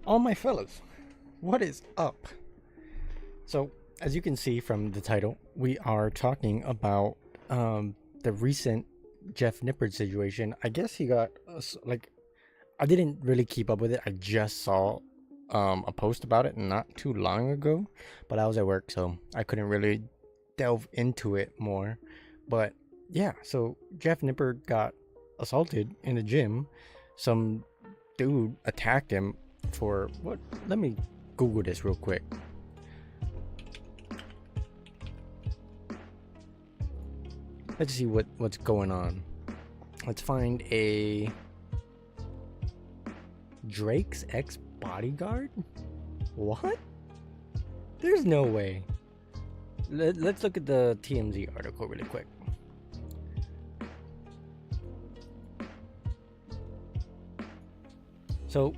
All my fellas, what is up? So, as you can see from the title, we are talking about the recent Jeff Nippards situation. I guess he got like I didn't really keep up with it. I just saw a post about it not too long ago, but I was at work, so I couldn't really delve into it more. But yeah, so Jeff Nippard got assaulted in a gym. Some dude attacked him for what? Let me Google this real quick. Let's see what's going on. Let's find a Drake's ex bodyguard. What? There's no way. Let's look at the TMZ article really quick. So,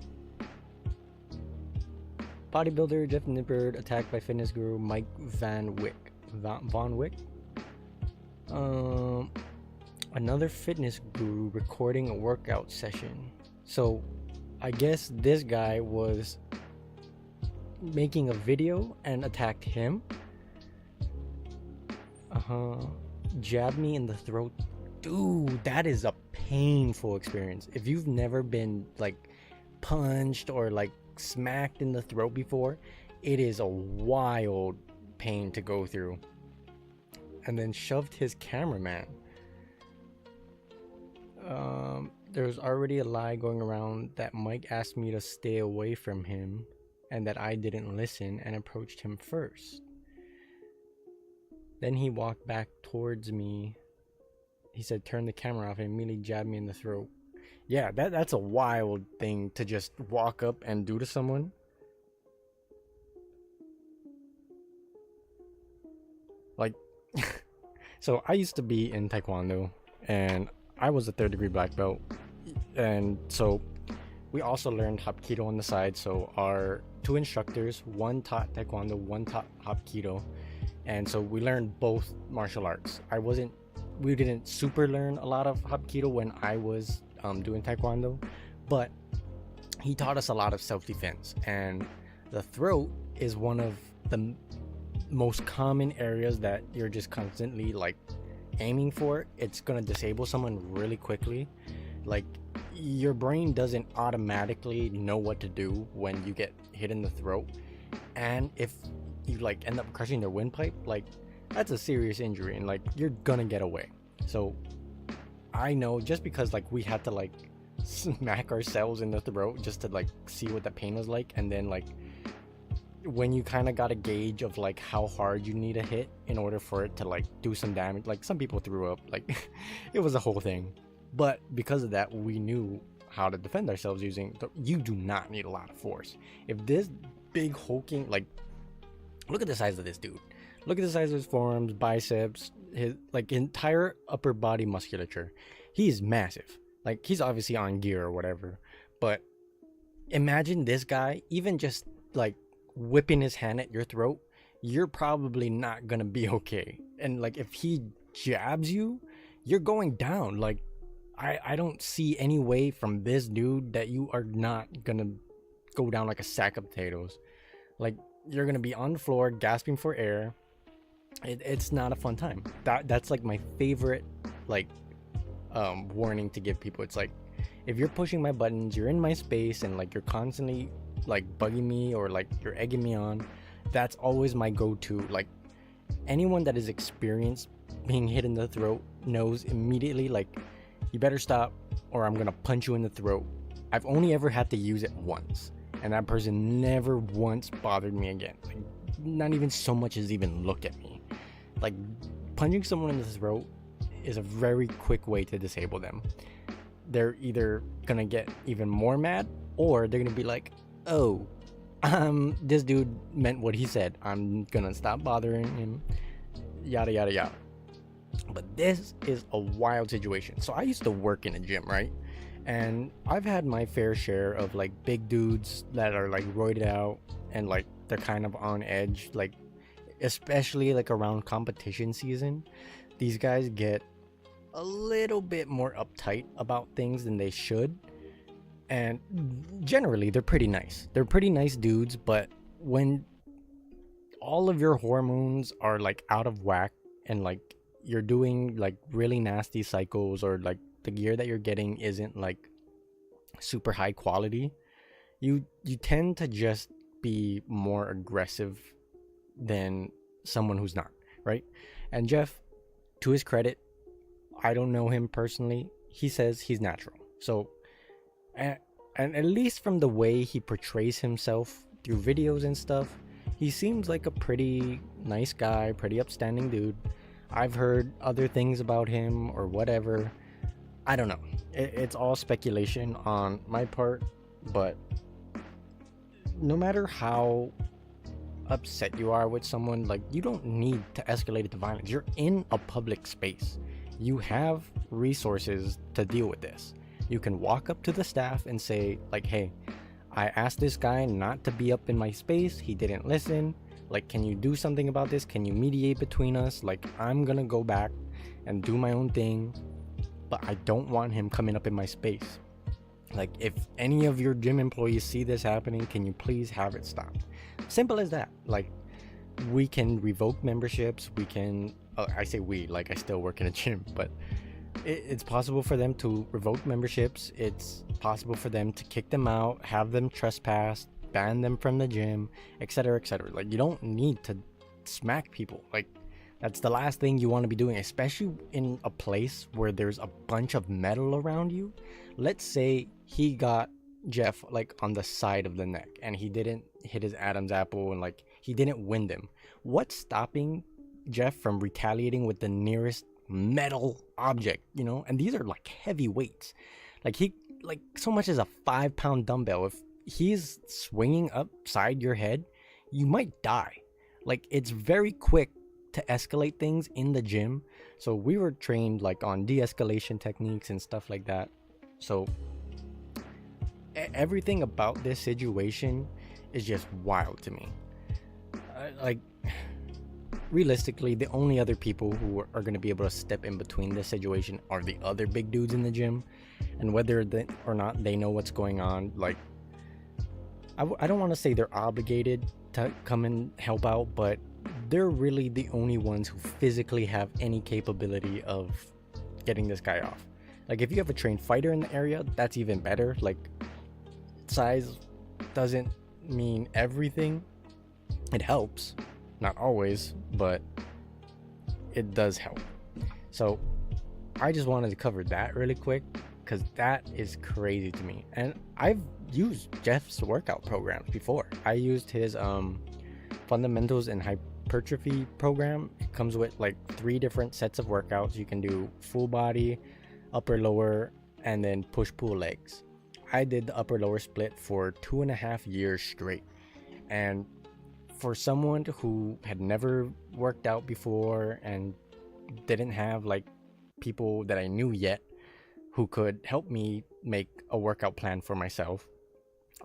bodybuilder Jeff Nippard attacked by fitness guru Mike Van Wyck. Von Wyck? Another fitness guru recording a workout session. So, I guess this guy was making a video and attacked him. Jabbed me in the throat. Dude, that is a painful experience. If you've never been like punched or like smacked in the throat before, it is a wild pain to go through. And then shoved his cameraman. There's already a lie going around that Mike asked me to stay away from him and that I didn't listen and approached him first. Then he walked back towards me. He said, turn the camera off, and immediately jabbed me in the throat. Yeah, that's a wild thing to just walk up and do to someone. Like, so I used to be in Taekwondo, and I was a 3rd degree black belt. And so we also learned Hapkido on the side. So our 2 instructors, one taught Taekwondo, one taught Hapkido. And so we learned both martial arts. We didn't super learn a lot of Hapkido when I was doing Taekwondo, but he taught us a lot of self-defense. And the throat is one of the most common areas that you're just constantly like aiming for. It's gonna disable someone really quickly. Like, your brain doesn't automatically know what to do when you get hit in the throat, and if you like end up crushing their windpipe, like that's a serious injury, and like you're gonna get away. So I know, just because like we had to like smack ourselves in the throat just to like see what the pain was like, and then like when you kind of got a gauge of like how hard you need to hit in order for it to like do some damage, like some people threw up, like it was a whole thing. But because of that, we knew how to defend ourselves using you do not need a lot of force. If this big hulking, like, look at the size of this dude, look at the size of his forearms, biceps, his like entire upper body musculature. He's massive. Like, he's obviously on gear or whatever, but imagine this guy even just like whipping his hand at your throat. You're probably not gonna be okay. And like, if he jabs you, you're going down. Like, I don't see any way from this dude that you are not gonna go down like a sack of potatoes. Like, you're gonna be on the floor gasping for air. It's not a fun time. That's like my favorite like warning to give people. It's like, if you're pushing my buttons, you're in my space, and like you're constantly like bugging me or like you're egging me on, that's always my go-to. Like, anyone that is experienced being hit in the throat knows immediately, like, you better stop or I'm gonna punch you in the throat. I've only ever had to use it once, and that person never once bothered me again. Like, not even so much as even looked at me. Like, punching someone in the throat is a very quick way to disable them. They're either gonna get even more mad, or they're gonna be like, oh, this dude meant what he said, I'm gonna stop bothering him, yada yada yada. But this is a wild situation. So I used to work in a gym, right? And I've had my fair share of like big dudes that are like roided out and like they're kind of on edge, like especially like around competition season. These guys get a little bit more uptight about things than they should. And generally they're pretty nice. They're pretty nice dudes, but when all of your hormones are like out of whack, and like you're doing like really nasty cycles, or like the gear that you're getting isn't like super high quality, you tend to just be more aggressive than someone who's not, right? And Jeff, to his credit, I don't know him personally, he says he's natural. So and at least from the way he portrays himself through videos and stuff, he seems like a pretty nice guy, pretty upstanding dude. I've heard other things about him or whatever. I don't know. It's all speculation on my part, but no matter how upset you are with someone, like, you don't need to escalate it to violence. You're in a public space. You have resources to deal with this. You can walk up to the staff and say, like, hey, I asked this guy not to be up in my space. He didn't listen. Like, can you do something about this? Can you mediate between us? Like, I'm gonna go back and do my own thing, but I don't want him coming up in my space. Like, if any of your gym employees see this happening, can you please have it stopped? Simple as that. Like, we can revoke memberships. We can, I say we, like I still work in a gym, but it's possible for them to revoke memberships. It's possible for them to kick them out, have them trespass, ban them from the gym, etc., etc. Like, you don't need to smack people. Like, that's the last thing you want to be doing, especially in a place where there's a bunch of metal around you. Let's say he got Jeff like on the side of the neck and he didn't hit his Adam's apple and like he didn't wind him. What's stopping Jeff from retaliating with the nearest metal object, you know? And these are like heavy weights. Like, he, like, so much as a 5-pound dumbbell, if he's swinging upside your head, you might die. Like, it's very quick to escalate things in the gym. So we were trained like on de-escalation techniques and stuff like that. So everything about this situation is just wild to me. Like, realistically, the only other people who are going to be able to step in between this situation are the other big dudes in the gym, and whether or not they know what's going on, like, I don't want to say they're obligated to come and help out, but they're really the only ones who physically have any capability of getting this guy off. Like, if you have a trained fighter in the area, that's even better. Like, size doesn't mean everything. It helps, not always, but it does help. So I just wanted to cover that really quick because that is crazy to me. And I've used Jeff's workout programs before. I used his fundamentals and hypertrophy program. It comes with like 3 different sets of workouts. You can do full body, upper lower, and then push pull legs. I did the upper lower split for 2.5 years straight, and for someone who had never worked out before and didn't have like people that I knew yet who could help me make a workout plan for myself,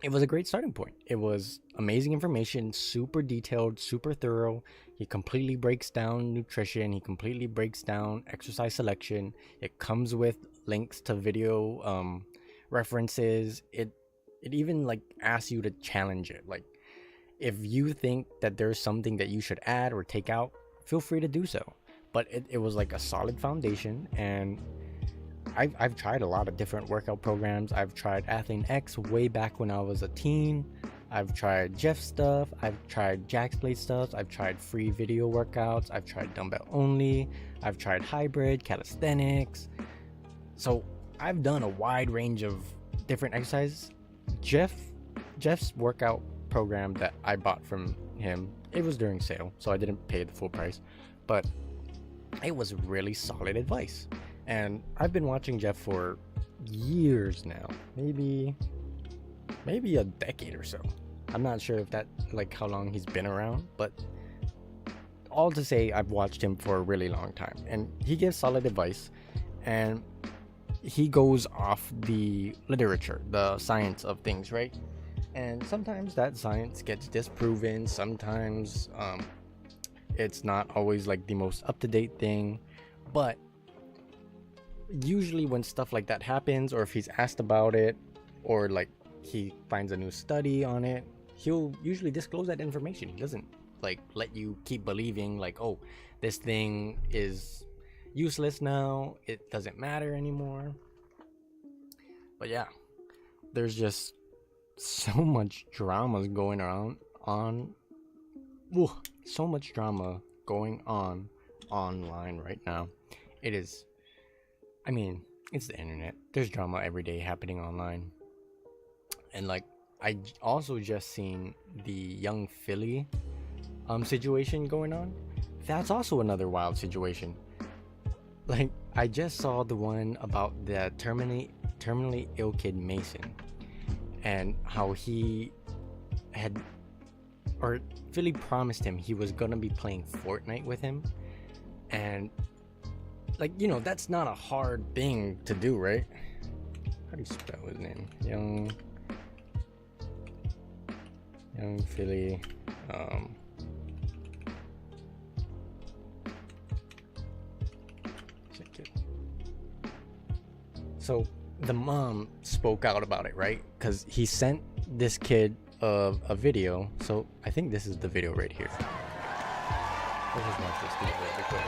it was a great starting point. It was amazing information, super detailed, super thorough. He completely breaks down nutrition. He completely breaks down exercise selection. It comes with links to video references. It even like asks you to challenge it. Like, if you think that there's something that you should add or take out, feel free to do so. But it was like a solid foundation, and I've tried a lot of different workout programs. I've tried Athlean X way back when I was a teen. I've tried Jeff stuff. I've tried Jack's Blade stuff. I've tried free video workouts. I've tried dumbbell only. I've tried hybrid, calisthenics. So I've done a wide range of different exercises. Jeff's workout program that I bought from him, it was during sale, so I didn't pay the full price, but it was really solid advice. And I've been watching Jeff for years now, maybe a decade or so. I'm not sure if that, like, how long he's been around, but all to say, I've watched him for a really long time, and he gives solid advice, and he goes off the literature, the science of things, right? And sometimes that science gets disproven. Sometimes it's not always like the most up-to-date thing, but usually when stuff like that happens, or if he's asked about it, or like he finds a new study on it, he'll usually disclose that information. He doesn't like let you keep believing like, oh, this thing is useless now, it doesn't matter anymore. But yeah, there's just so much drama going so much drama going on online right now. It is, I mean, it's the internet. There's drama every day happening online. And like, I also just seen the young Philly situation going on. That's also another wild situation. Like, I just saw the one about the terminally ill kid Mason, and how he had, or Philly promised him he was gonna be playing Fortnite with him. And like, you know, that's not a hard thing to do, right? How do you spell his name? Young Philly. So the mom spoke out about it, right? Because he sent this kid a video. So I think this is the video right here. Let's just watch this video quick.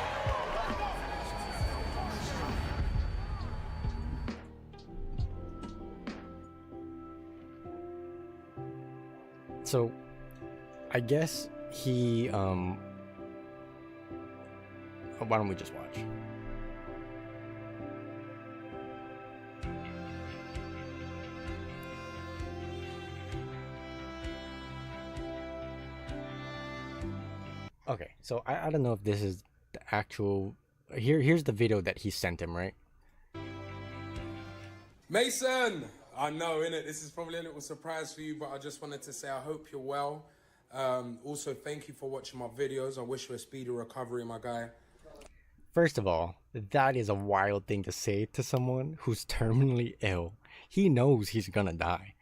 So I guess he why don't we just watch? Okay, so I don't know if this is the actual. Here's the video that he sent him, right? Mason! I know, innit? This is probably a little surprise for you, but I just wanted to say I hope you're well. Also, thank you for watching my videos. I wish you a speedy recovery, my guy. First of all, that is a wild thing to say to someone who's terminally ill. He knows he's gonna die.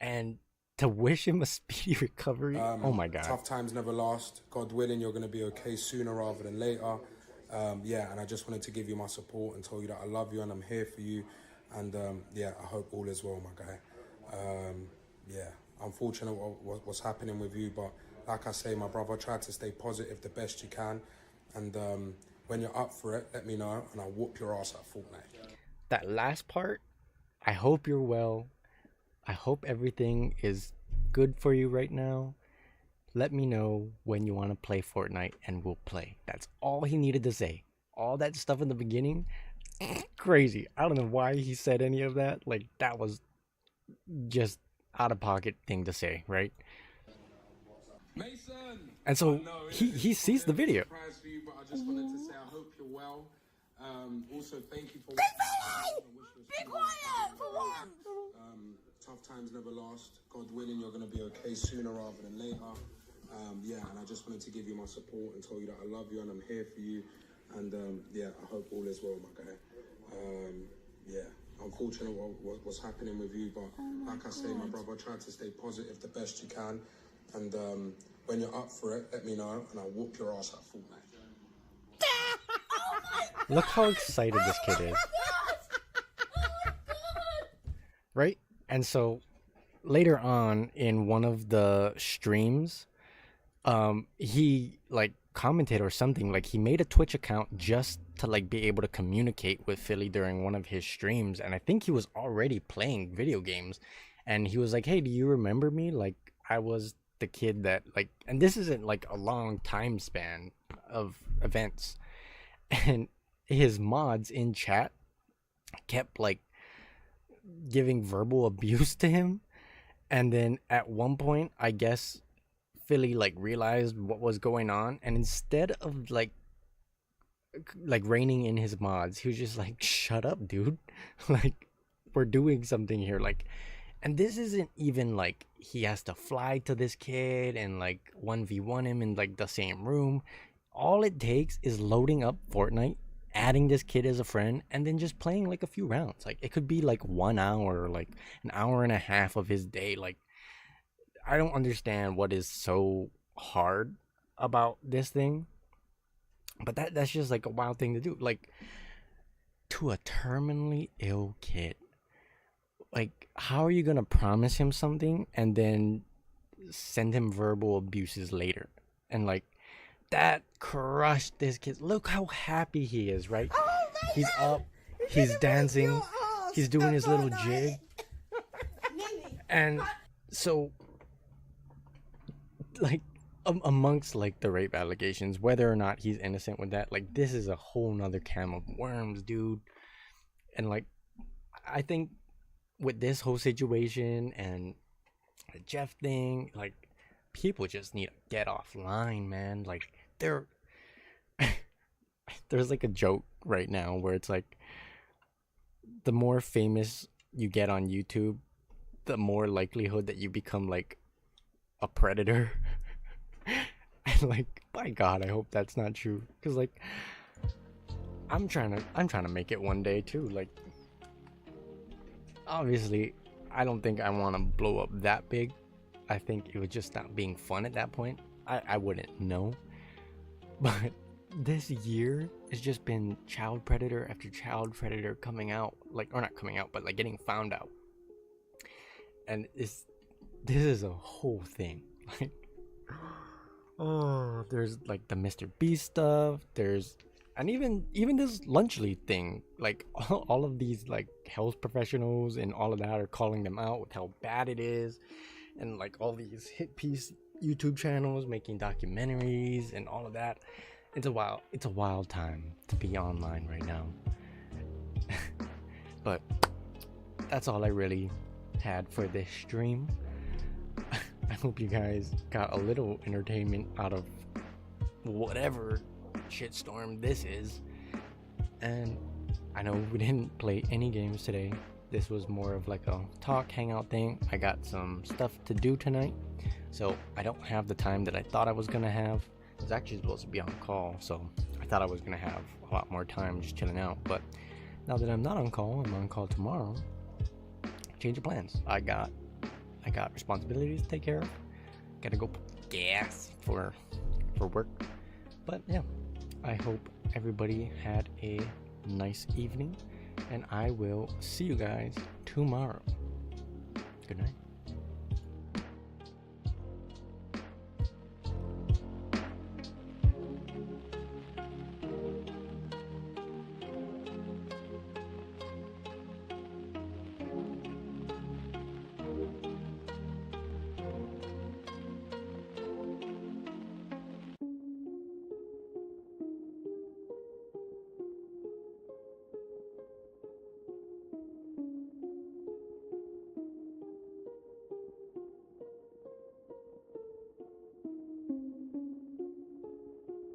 And to wish him a speedy recovery, oh my God. Tough times never last. God willing, you're going to be okay sooner rather than later. Yeah, and I just wanted to give you my support and tell you that I love you and I'm here for you. And yeah, I hope all is well, my guy. Yeah, unfortunate what's happening with you, but like I say, my brother, try to stay positive the best you can. And when you're up for it, let me know and I'll whoop your ass at Fortnite. That last part, I hope you're well. I hope everything is good for you right now. Let me know when you want to play Fortnite and we'll play. That's all he needed to say. All that stuff in the beginning, crazy. I don't know why he said any of that. Like, that was just out of pocket thing to say, right? Mason! And so he sees the video. Surprise for you, but I just wanted to say I hope you're well. Also, thank you for. Be quiet for once. Tough times never last. God willing, you're going to be okay sooner rather than later. Yeah, and I just wanted to give you my support and tell you that I love you and I'm here for you. And yeah, I hope all is well, my guy. Yeah, unfortunate what's happening with you, but like I say, my brother, try to stay positive the best you can. And when you're up for it, let me know and I'll whoop your ass at Fortnite. Look how excited this kid is. Right? And so later on in one of the streams, he like commented or something, like he made a Twitch account just to like be able to communicate with Philly during one of his streams. And I think he was already playing video games. And he was like, hey, do you remember me? Like, I was the kid that like, and this isn't like a long time span of events. And his mods in chat kept like giving verbal abuse to him. And then at one point, I guess Philly like realized what was going on, and instead of like reining in his mods, he was just like, shut up, dude. Like, we're doing something here. Like, and this isn't even like he has to fly to this kid and like 1v1 him in like the same room. All it takes is loading up Fortnite, adding this kid as a friend, and then just playing like a few rounds. Like, it could be like 1 hour, like an hour and a half of his day. Like, I don't understand what is so hard about this thing, but that's just like a wild thing to do. Like, to a terminally ill kid, Like, how are you gonna promise him something and then send him verbal abuses later? And like, that crushed this kid. Look how happy he is, right? Oh, He's man. up, he's dancing, he's doing his little jig. And so, like, amongst like the rape allegations, whether or not he's innocent with that, like, this is a whole nother can of worms, dude. And like, I think with this whole situation and the Jeff thing, like, people just need to get offline, man. Like, there's like a joke right now where it's like, the more famous you get on YouTube, the more likelihood that you become like a predator. And like, by God, I hope that's not true. Cause like, I'm trying to make it one day too. Like, obviously, I don't think I want to blow up that big. I think it would just stop being fun at that point. I wouldn't know. But this year has just been child predator after child predator coming out. Like, or not coming out, but like getting found out. And this is a whole thing. Like, oh, there's like the Mr. Beast stuff. There's, and even this Lunchly thing. Like, all of these like health professionals and all of that are calling them out with how bad it is, and like all these hit piece YouTube channels making documentaries and all of that. It's a wild time to be online right now. But that's all I really had for this stream. I hope you guys got a little entertainment out of whatever shitstorm this is. And I know we didn't play any games today. This was more of like a talk, hangout thing. I got some stuff to do tonight, so I don't have the time that I thought I was gonna have. I was actually supposed to be on call, so I thought I was gonna have a lot more time just chilling out. But now that I'm not on call, I'm on call tomorrow. Change of plans. I got responsibilities to take care of. Gotta go put gas for work. But yeah, I hope everybody had a nice evening, and I will see you guys tomorrow. Good night.